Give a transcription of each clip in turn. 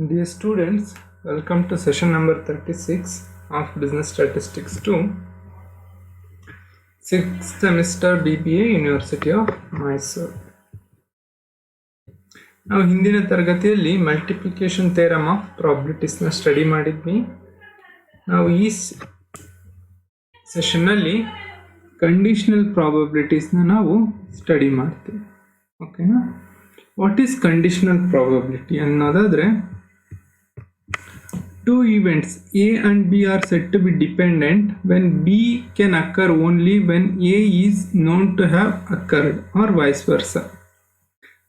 Dear students, welcome to session number 36 of Business Statistics 2, 6th semester BBA University of Mysore. ನಾವು ಹಿಂದಿನ ತರಗತಿಯಲ್ಲಿ multiplication theorem of ಪ್ರಾಬಿಲಿಟೀಸ್ನ study ಮಾಡಿದ್ವಿ. ನಾವು ಈ ಸೆಷನ್ನಲ್ಲಿ conditional ಪ್ರಾಬಬಿಲಿಟೀಸ್ನ ನಾವು ಸ್ಟಡಿ ಮಾಡ್ತೀವಿ. ಓಕೆನಾ? ವಾಟ್ ಈಸ್ ಕಂಡೀಷನಲ್ ಪ್ರಾಬಬಿಲಿಟಿ ಅನ್ನೋದಾದರೆ, two events A and B are said to be dependent when B can occur only when A is known to have occurred, or vice versa.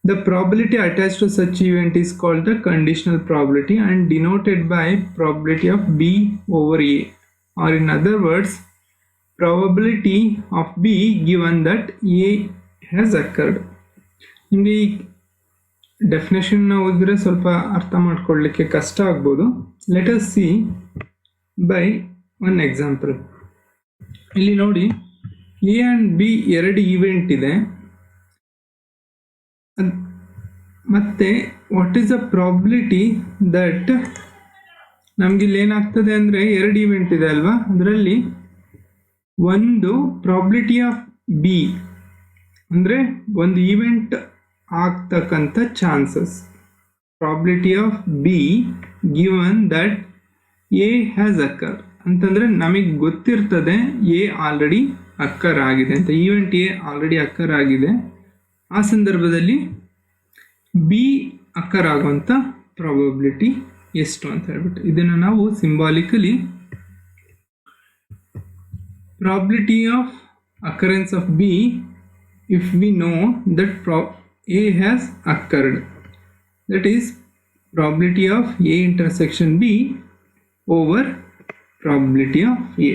The probability attached to such event is called the conditional probability and denoted by probability of B over A, or in other words, probability of B given that A has occurred. ನಿಮಗೆ ಈ ಡೆಫಿನೇಷನ್ನ ಓದಿದ್ರೆ ಸ್ವಲ್ಪ ಅರ್ಥ ಮಾಡ್ಕೊಳ್ಳಿಕ್ಕೆ ಕಷ್ಟ ಆಗ್ಬೋದು. Let us see by one example. ಇಲ್ಲಿ ನೋಡಿ, ಎ ಆ್ಯಂಡ್ ಬಿ ಎರಡು ಈವೆಂಟ್ ಇದೆ. ಮತ್ತು what is the probability that ನಮಗಿಲ್ಲಿ ಏನಾಗ್ತದೆ ಅಂದರೆ, ಎರಡು ಈವೆಂಟ್ ಇದೆ ಅಲ್ವಾ, ಅದರಲ್ಲಿ ಒಂದು ಪ್ರಾಬಿಲಿಟಿ ಆಫ್ ಬಿ ಅಂದರೆ ಒಂದು ಈವೆಂಟ್ ಆಗ್ತಕ್ಕಂಥ chances, probability of B given that A has occur ಅಂತಂದರೆ ನಮಗೆ ಗೊತ್ತಿರ್ತದೆ ಎ ಆಲ್ರೆಡಿ ಅಕ್ಕರ್ ಆಗಿದೆ ಅಂತ, ಈವೆಂಟ್ ಎ ಆಲ್ರೆಡಿ ಅಕ್ಕರ್ ಆಗಿದೆ. ಆ ಸಂದರ್ಭದಲ್ಲಿ ಬಿ ಅಕ್ಕರ್ ಆಗುವಂಥ ಪ್ರಾಬಬಿಲಿಟಿ ಎಷ್ಟು ಅಂತ ಹೇಳ್ಬಿಟ್ಟು ಇದನ್ನು ನಾವು symbolically probability of occurrence of B if we know that A has occurred, that is probability of A intersection B over probability of A.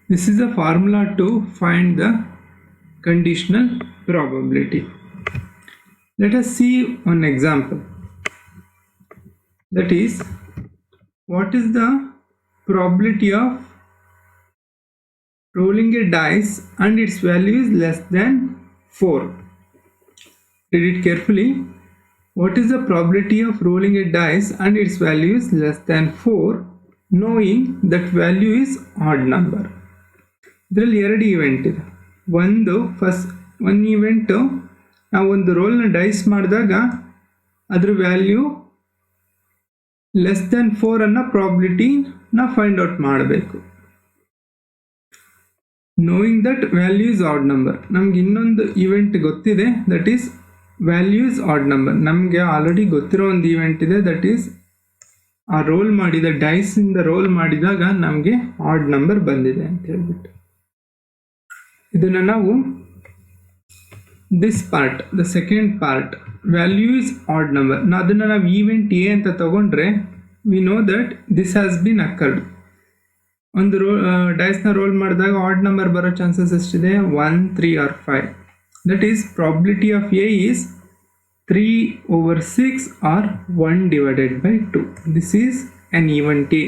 This is the formula to find the conditional probability. Let us see one example. That is, what is the probability of rolling a dice and its value is less than 4. Read it carefully. What is the probability of rolling a dice and its value is less than 4, knowing that value is odd number? ಇದರಲ್ಲಿ ಎರಡು event ಇದೆ. One event ನಾವು ಒಂದು ರೋಲ್ನ dies ಮಾಡಿದಾಗ ಅದ್ರ value less than 4 ಅನ್ನೋ ಪ್ರಾಬಿಲಿಟಿನ find out ಮಾಡಬೇಕು. Knowing that value is odd number. ನಮ್ಗೆ ಇನ್ನೊಂದು ಈವೆಂಟ್ ಗೊತ್ತಿದೆ, that is value is odd number. ನಮಗೆ ಆಲ್ರೆಡಿ ಗೊತ್ತಿರೋ ಒಂದು ಈವೆಂಟ್ ಇದೆ, ದಟ್ ಈಸ್ ಆ ರೋಲ್ ಮಾಡಿದ ಡೈಸಿಂದ ರೋಲ್ ಮಾಡಿದಾಗ ನಮಗೆ ಆಡ್ ನಂಬರ್ ಬಂದಿದೆ ಅಂತ ಹೇಳ್ಬಿಟ್ಟು ಇದನ್ನು ನಾವು this part, the second part, value is odd number, ಅದನ್ನು ನಾವು ಈವೆಂಟ್ ಎ ಅಂತ ತಗೊಂಡ್ರೆ we know that this has been occurred. ಒಂದು ಡೈಸ್ನ ರೋಲ್ ಮಾಡಿದಾಗ ಆಡ್ ನಂಬರ್ ಬರೋ ಚಾನ್ಸಸ್ ಎಷ್ಟಿದೆ? 1, 3 or 5. That is probability of A is 3/6 or 1/2. This is an event A.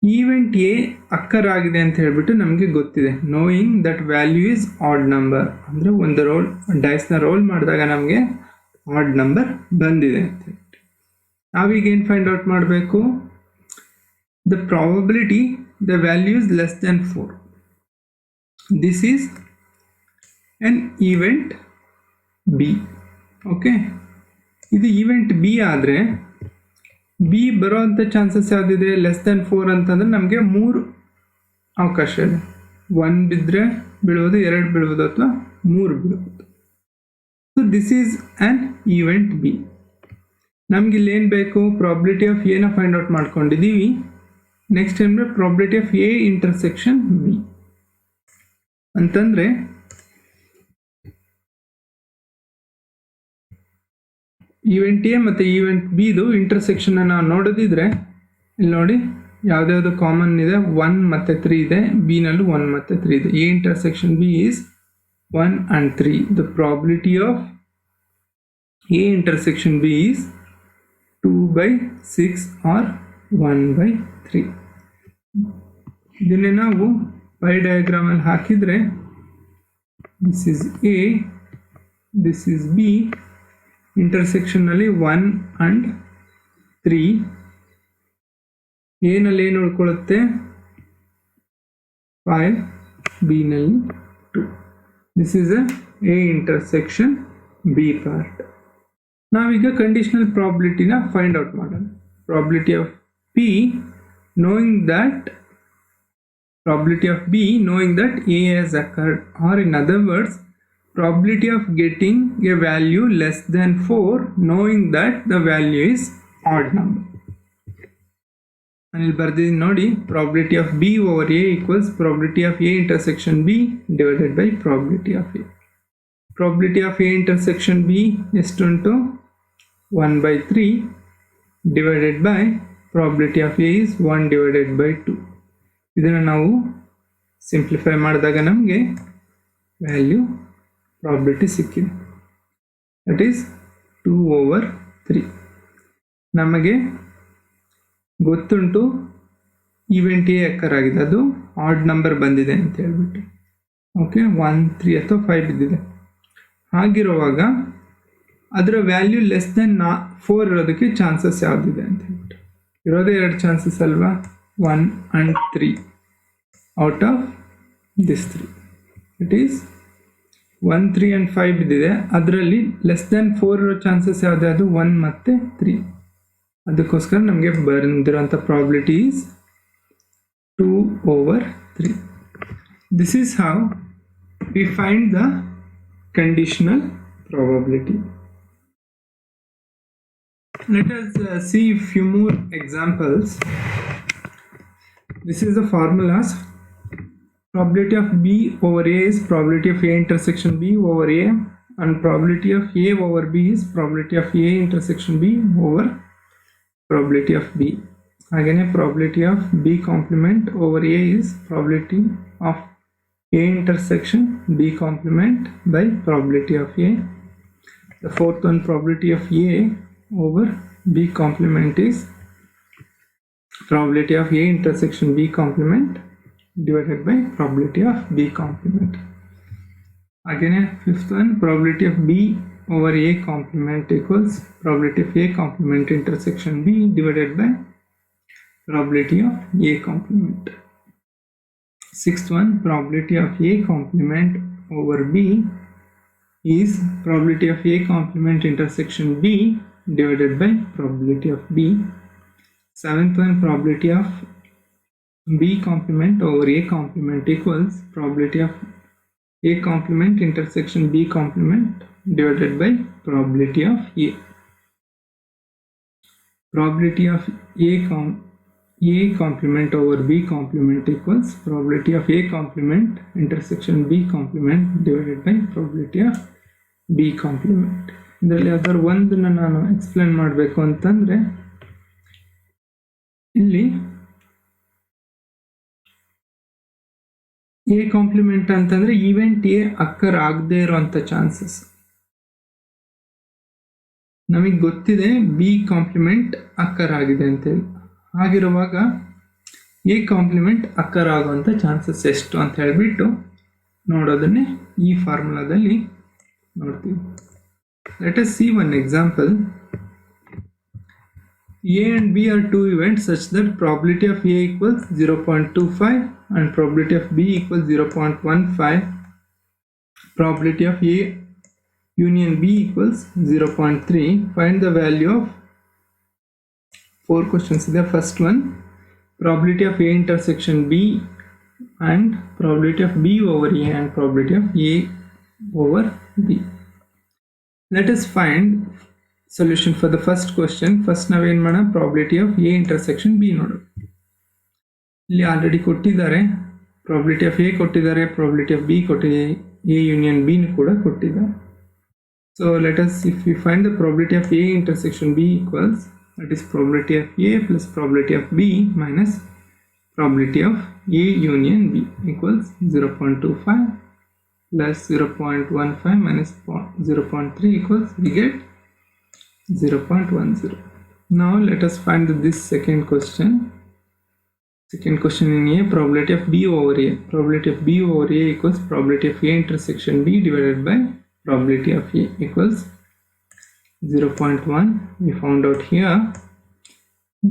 Event A occur ಆಗಿದೆ ಅಂತ ಹೇಳ್ಬಿಟ್ಟು ನಮಗೆ ಗೊತ್ತಿದೆ, knowing that value is odd number, ಅಂದರೆ ಒಂದು ಡೈಸ್ನ ರೋಲ್ ಮಾಡಿದಾಗ ನಮಗೆ ಆಡ್ ನಂಬರ್ ಬಂದಿದೆ ಅಂತ ಹೇಳ್ಬಿಟ್ಟು ನಾವೀಗೇನು ಫೈಂಡ್ ಔಟ್ ಮಾಡಬೇಕು? The probability the value is less than 4. This is an event B. Okay, ಇದು ಈವೆಂಟ್ ಬಿ ಆದರೆ ಬಿ ಬರೋವಂಥ ಚಾನ್ಸಸ್ ಯಾವುದಿದೆ? ಲೆಸ್ ದೆನ್ 4 ಅಂತಂದರೆ ನಮಗೆ 3 ಅವಕಾಶ ಇದೆ. 1 ಬಿದ್ದರೆ ಬೀಳ್ಬೋದು, 2 ಬೀಳ್ಬೋದು, ಅಥವಾ 3 ಬೀಳ್ಬೋದು. So this is an event B. ನಮಗಿಲ್ಲಿ ಏನು ಬೇಕು? ಪ್ರಾಬಿಲಿಟಿ ಆಫ್ ಎನ ಫೈಂಡ್ ಔಟ್ ಮಾಡ್ಕೊಂಡಿದ್ದೀವಿ. ನೆಕ್ಸ್ಟ್ ಅಂದರೆ probability of A intersection B ಅಂತಂದರೆ ಈವೆಂಟ್ ಎ ಮತ್ತು ಈವೆಂಟ್ ಬಿದು ಇಂಟರ್ಸೆಕ್ಷನ್ನ ನಾವು ನೋಡೋದಿದ್ರೆ ಇಲ್ಲಿ ನೋಡಿ, ಯಾವುದ್ಯಾವುದು ಕಾಮನ್ ಇದೆ? 1 ಮತ್ತು 3 ಇದೆ, ಬಿನಲ್ಲೂ 1 ಮತ್ತು 3 ಇದೆ. A intersection B is 1 and 3. The probability of A intersection B is 2/6 or 1/3. ಇದನ್ನೇ ನಾವು ಪೈ ಡಯಾಗ್ರಾಮಲ್ಲಿ ಹಾಕಿದರೆ, this is A, this is B, intersection ನಲ್ಲಿ 1 and 3, ಎ ನಲ್ಲಿ ಏನು ಉಳ್ಕೊಳ್ಳುತ್ತೆ 5, ಬಿ ನಲ್ಲಿ 2. This is A intersection B part. ನಾವೀಗ ಕಂಡೀಷನಲ್ ಪ್ರಾಬಿಲಿಟಿನ ಫೈಂಡ್ ಔಟ್ ಮಾಡೋಣ. Probability of P knowing that probability of B knowing that A has occurred, or in other words probability of getting a value less than 4 knowing that the value is odd number. ಅಲ್ಲಿ ಬರ್ದಿದ್ದೀನಿ ನೋಡಿ, probability of B over A equals probability of A intersection B divided by probability of A. Probability of A intersection B ಎಷ್ಟುಂಟು 1/3 divided by probability of A is 1 divided by 2. ಇದನ್ನು ನಾವು simplify ಮಾಡಿದಾಗ ನಮಗೆ value probability ಸಿಕ್ಕಿದೆ, that is 2/3. ನಮಗೆ ಗೊತ್ತುಂಟು event A occur ಆಗಿದೆ, ಅದು odd number ಬಂದಿದೆ ಅಂತ ಹೇಳ್ಬಿಟ್ಟು. ಓಕೆ, 1, 3 ಅಥವಾ 5 ಬಿದ್ದಿದೆ. ಹಾಗಿರುವಾಗ ಅದರ ವ್ಯಾಲ್ಯೂ ಲೆಸ್ ದೆನ್ 4 ಇರೋದಕ್ಕೆ ಚಾನ್ಸಸ್ ಯಾವುದಿದೆ ಅಂತ ಹೇಳ್ಬಿಟ್ಟು. ಇರೋದೇ 2 ಚಾನ್ಸಸ್ ಅಲ್ವಾ, 1 and 3 out of this 3. It is 1, 3 and 5 ಬಿದ್ದಿದೆ. ಅದರಲ್ಲಿ ಲೆಸ್ ದೆನ್ 4 ಇರೋ ಚಾನ್ಸಸ್ ಯಾವುದೇ, ಅದು 1 ಮತ್ತು 3. ಅದಕ್ಕೋಸ್ಕರ ನಮಗೆ ಬಂದಿರೋಂಥ probability is 2/3. This is how we find the conditional probability. Let us see a few more examples. This is the formulas. Probability of B over A is probability of A intersection B over A, and probability of A over B is probability of A intersection B over probability of B. Again, probability of B complement over A is probability of A intersection B complement by probability of A. The fourth one, probability of A over B complement is probability of A intersection B complement divided by probability of B complement. Again, fifth one, probability of B over A complement equals probability of A complement intersection B divided by probability of A complement. Sixth one, probability of A complement over B is probability of A complement intersection B divided by probability of B. Seventh one, probability of B complement over A complement equals probability of A complement intersection B complement divided by probability of A. Probability of A complement over B complement equals probability of A complement intersection B complement divided by probability of B complement. ಇದರಲ್ಲಿ ಯಾವ್ದಾದ್ರು ಒಂದನ್ನು ನಾನು explain ಮಾಡಬೇಕು ಅಂತಂದರೆ, ಇಲ್ಲಿ A compliment ಅಂತಂದರೆ event A ಅಕ್ಕರ್ ಆಗದೆ ಇರೋಂಥ ಚಾನ್ಸಸ್. ನಮಗೆ ಗೊತ್ತಿದೆ ಬಿ ಕಾಂಪ್ಲಿಮೆಂಟ್ ಅಕ್ಕರ್ ಆಗಿದೆ ಅಂತೇಳಿ. ಹಾಗಿರುವಾಗ ಎ ಕಾಂಪ್ಲಿಮೆಂಟ್ ಅಕ್ಕರ್ ಆಗುವಂಥ ಚಾನ್ಸಸ್ ಎಷ್ಟು ಅಂತ ಹೇಳಿಬಿಟ್ಟು ನೋಡೋದನ್ನೇ ಈ ಫಾರ್ಮುಲಾದಲ್ಲಿ ನೋಡ್ತೀವಿ. Let us see one example. A and B are two events such that probability of A equals 0.25 and probability of B equals 0.15. Probability of A union B equals 0.3. Find the value of 4 questions. The first one, probability of A intersection B and probability of B over A and probability of A over B. Let us find solution for the first question. First ನಾವೇನು ಮಾಡೋಣ, probability of A intersection B ನೋಡು. ಇಲ್ಲಿ already ಕೊಟ್ಟಿದ್ದಾರೆ, probability of A ಕೊಟ್ಟಿದ್ದಾರೆ, probability of B ಕೊಟ್ಟಿದೆ, A union B ಕೂಡ ಕೊಟ್ಟಿದ್ದಾರೆ. So let us, if we find the probability of A intersection B equals, that is probability of A plus probability of B minus probability of A union B equals 0.25 plus 0.15 minus 0.3 equals, we get 0.10. Now let us find this second question. Second question in A, probability of B over A. Probability of B over A equals probability of A intersection B divided by probability of A equals 0.1 we found out here,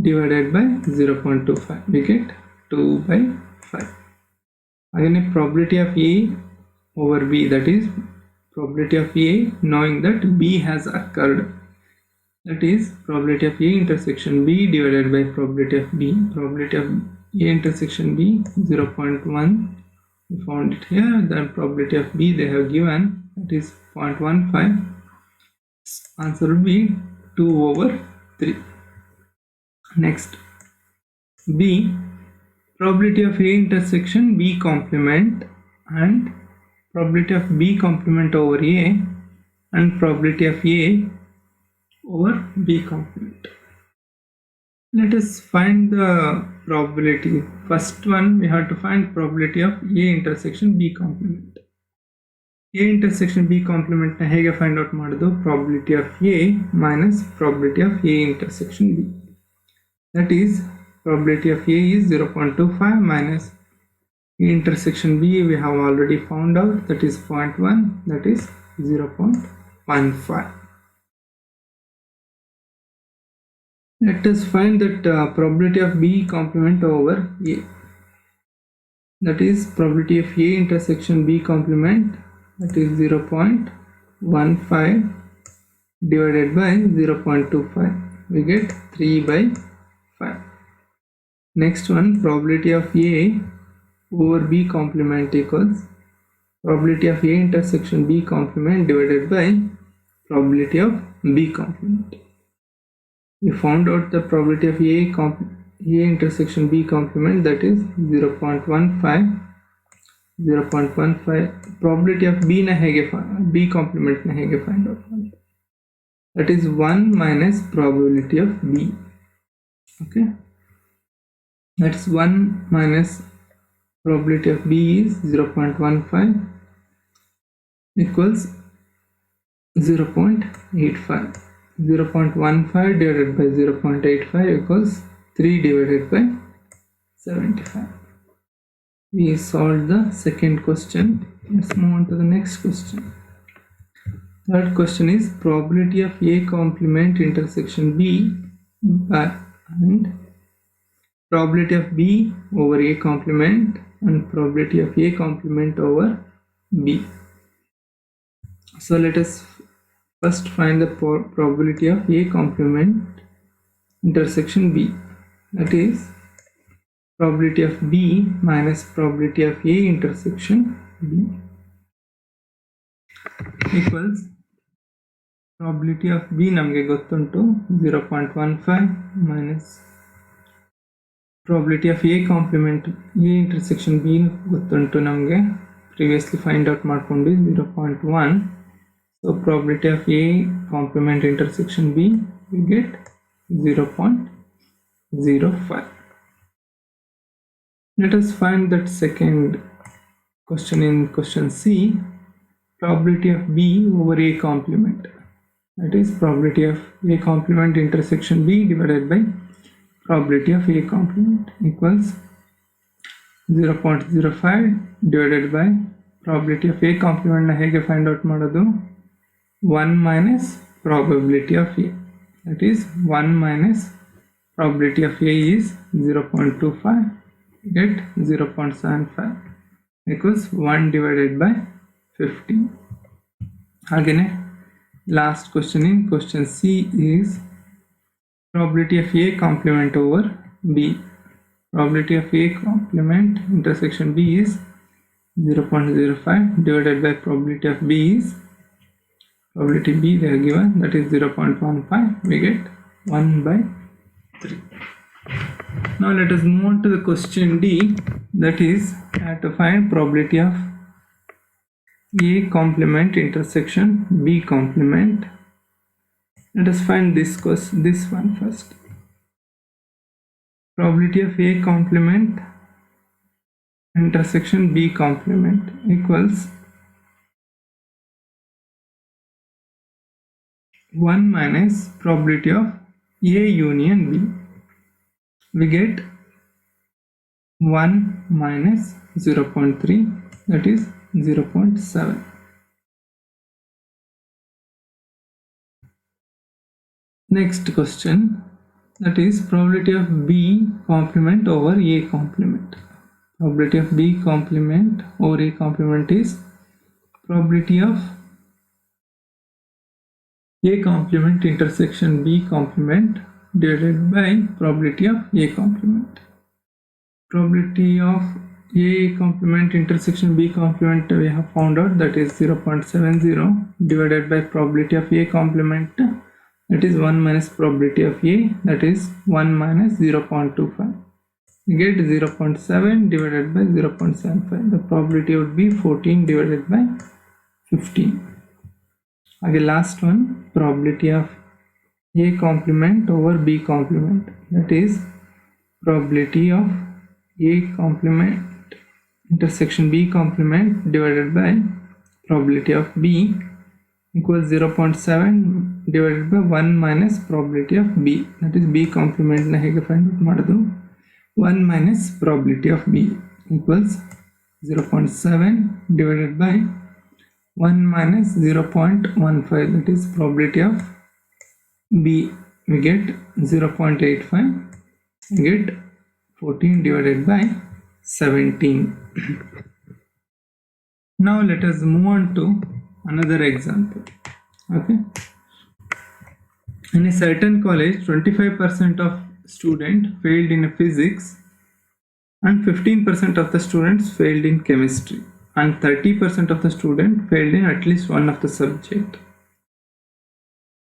divided by 0.25, we get 2 by 5. Again, probability of A over B, that is probability of A knowing that B has occurred, that is probability of A intersection B divided by probability of B. Probability of A intersection B 0.1, we found it here. Then probability of B they have given, that is 0.15. Answer will be 2 over 3. Next, B, probability of A intersection B complement and probability of B complement over A and probability of A over B complement. Let us find the probability. First one, we have to find probability of A intersection B complement. A intersection B complement na hege find out ಮಾಡೋದು? Probability of A minus probability of A intersection B. That is, probability of A is 0.25 minus A intersection B we have already found out, that is 0.1, that is 0.15. Let us find that probability of B complement over A. That is probability of A intersection B complement, that is 0.15 divided by 0.25. We get 3 by 5. Next one, probability of A over B complement equals probability of A intersection B complement divided by probability of B complement. We found out the probability of A intersection B complement, that is 0.15. 0.15. Probability of B na hege B complement na hege find out? That is 1 minus probability of B. Okay, that's 1 minus probability of B is 0.15 equals 0.85. 0.15 divided by 0.85 equals 3 divided by 75. We solved the second question. Let's move on to the next question. Third question is probability of A complement intersection B and probability of B over A complement and probability of A complement over B. So let us first find the probability of A complement intersection B. That is probability of B minus probability of A intersection B equals probability of B ನಮಗೆ ಗೊತ್ತುಂಟು 0.15 minus probability of A complement A intersection B ಗೊತ್ತುಂಟು ನಮಗೆ, previously find out ಮಾಡ್ಕೊಂಡ್ವಿ 0.1. So probability of A complement intersection B, we get 0.05. Let us find that second question in question C, probability of B over A complement. That is probability of A complement intersection B divided by probability of A complement equals 0.05 divided by probability of A complement na hege find out ಮಾಡೋದು? 1 minus probability of A. That is 1 minus probability of A is 0.25, get 0.75 equals 1 divided by 15. Again, last question in question C is probability of A complement over B. Probability of A complement intersection B is 0.05 divided by probability of B is probability B they are given, that is 0.15. We get 1 by 3. Now let us move on to the question D, that is I have to find probability of A complement intersection B complement. Let us find this one first. Probability of A complement intersection B complement equals 1 minus probability of A union B. We get 1 minus 0.3, that is 0.7. Next question, that is probability of B complement over A complement. Probability of B complement over A complement is probability of A complement intersection B complement divided by probability of A complement. Probability of A complement intersection B complement we have found out, that is 0.70 divided by probability of A complement, that is 1 minus probability of A, that is 1 minus 0.25. You get 0.7 divided by 0.75. The probability would be 14 divided by 15. Again, last one, probability of A complement over B complement, that is probability of A complement intersection B complement divided by probability of B equals 0.7 divided by 1 minus probability of B, that is B complement na hege find out ಮಾಡೋದು, 1 minus probability of B equals 0.7 divided by 1 minus 0.15, that is probability of B, we get 0.85, we get 14 divided by 17. Now let us move on to another example. Okay, in a certain college 25% of students failed in physics and 15% of the students failed in chemistry and 30% of the students failed in at least one of the subject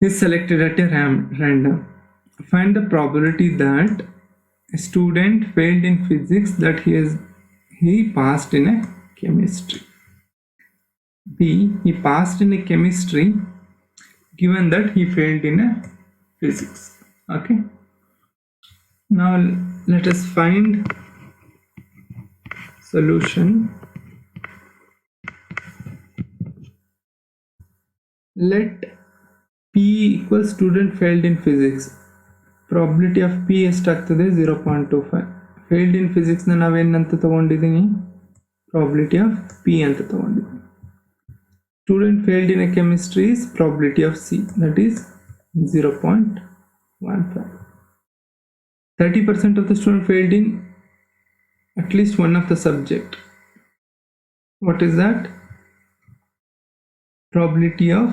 is selected at a random. Find the probability that a student failed in physics that he passed in a chemistry. B, he passed in a chemistry given that he failed in a physics. Okay, now let us find solution. Let P equals student failed in physics. Probability of P ಎಷ್ಟಾಗ್ತದೆ 0.25. failed in physics ನ ನಾವೇನಂತ ತಗೊಂಡಿದ್ದೀನಿ, probability of P ಅಂತ ತಗೊಂಡಿದ್ದೀನಿ. Student failed in a chemistry is probability of C, that is 0.15. 30% of the student failed in at least one of the subject. What is that? Probability of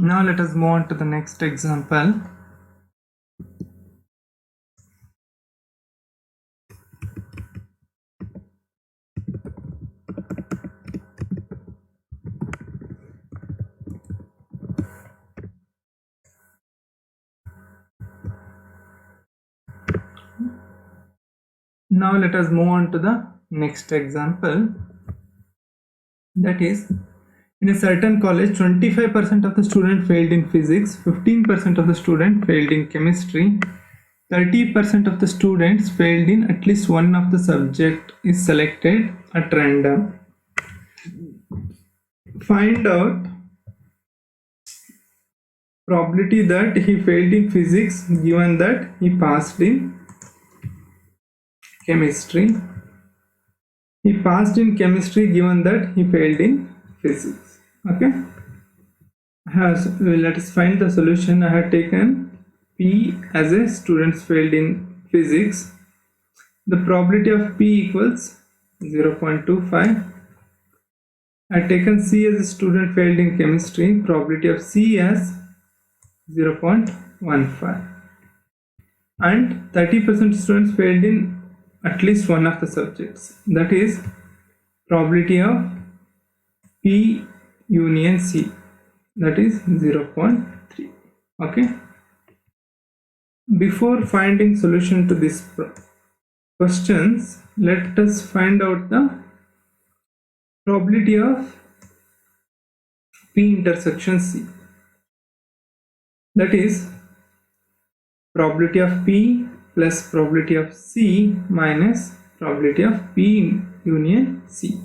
Now let us move on to the next example. Now let us move on to the next example. That is, in a certain college 25% of the students failed in physics, 15% of the students failed in chemistry, 30% of the students failed in at least one of the subject is selected at random. Find out probability that he failed in physics given that he passed in chemistry. He passed in chemistry given that he failed in physics. Okay, let us find the solution. I have taken P as a students failed in physics. The probability of P equals 0.25. I had taken C as a student failed in chemistry. Probability of C as 0.15. And 30% students failed in at least one of the subjects. That is probability of P union C. That is 0.3. Okay. Before finding solution to these questions, let us find out the probability of P intersection C. That is probability of P plus probability of C minus probability of P union C.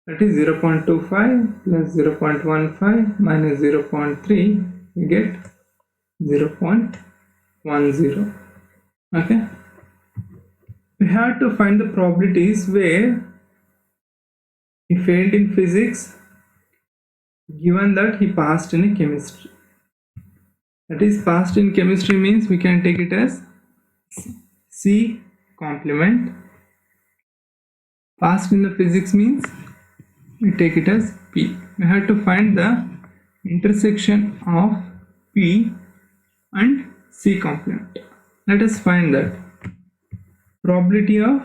That is 0.25 plus 0.15 minus 0.3, we get 0.10. Okay. We have to find the probabilities where he failed in physics given that he passed in chemistry. That is, passed in chemistry means we can take it as C complement. Passed in the physics means we take it as P. We have to find the intersection of P and C complement. Let us find that. Probability of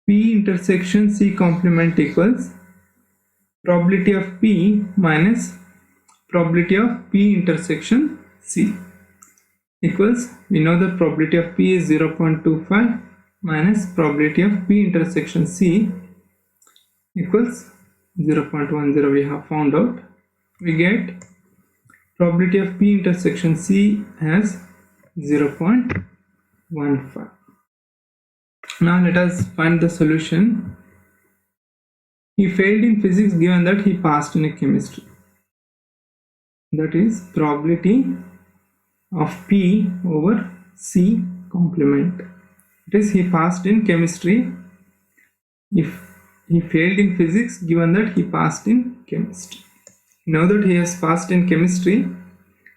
P intersection C complement equals probability of P minus probability of P intersection C equals, we know the probability of P is 0.25 minus probability of P intersection C equals 0.10. We have found out. We get probability of P intersection C as 0.15. Now let us find the solution. He failed in physics given that he passed in chemistry. That is probability of P over C complement. It is, he passed in chemistry. If he failed in physics given that he passed in chemistry. Now that he has passed in chemistry,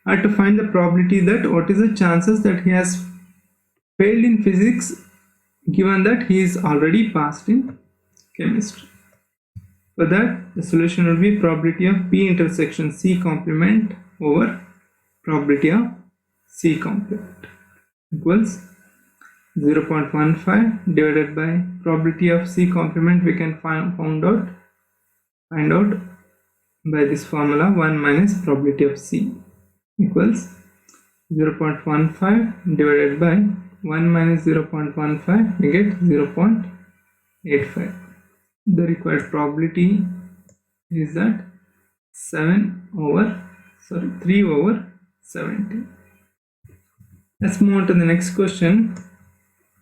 I have to find the probability that what is the chances that he has failed in physics given that he is already passed in chemistry. For that, the solution will be probability of P intersection C complement over probability of C complement equals 0.15 divided by probability of C complement. We can find out by this formula, 1 minus probability of C equals 0.15 divided by 1 minus 0.15, we get 0.85. The required probability is that 3 over 70. Let's move on to the next question.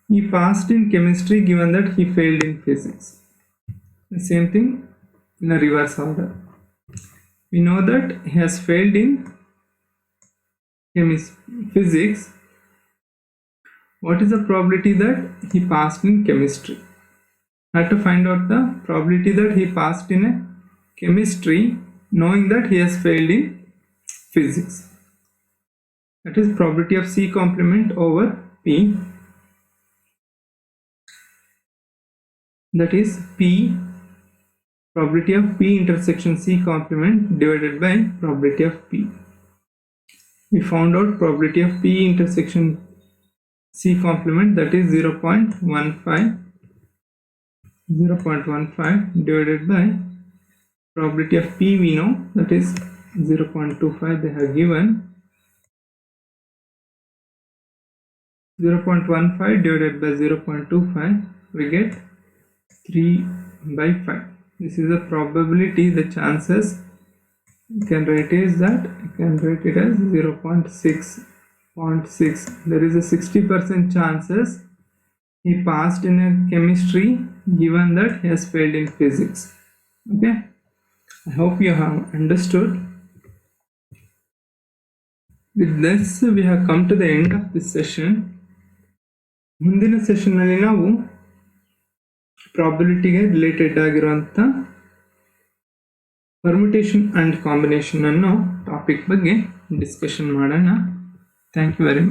He passed in chemistry given that he failed in physics. The same thing in a reverse order. We know that he has failed in physics. What is the probability that he passed in chemistry? I have to find out the probability that he passed in a chemistry knowing that he has failed in physics. That is probability of C complement over P. That is P, probability of P intersection C complement divided by probability of P. We found out probability of P intersection C complement, that is 0.15 divided by probability of P we know, that is 0.25 they have given. 0.15 divided by 0.25, we get 3 by 5. This is the probability, the chances. You can write it as 0.6. There is a 60% chances he passed in a chemistry given that he has failed in physics. Okay, I hope you have understood. With this, we have come to the end of this session. ಮುಂದಿನ session ನಲ್ಲಿ ನಾವು ಪ್ರಾಬಬಿಲಿಟಿಗೆ related ಆಗಿರುವಂತ permutation and combination ಅನ್ನೋ topic ಬಗ್ಗೆ discussion ಮಾಡೋಣ. Thank you very much.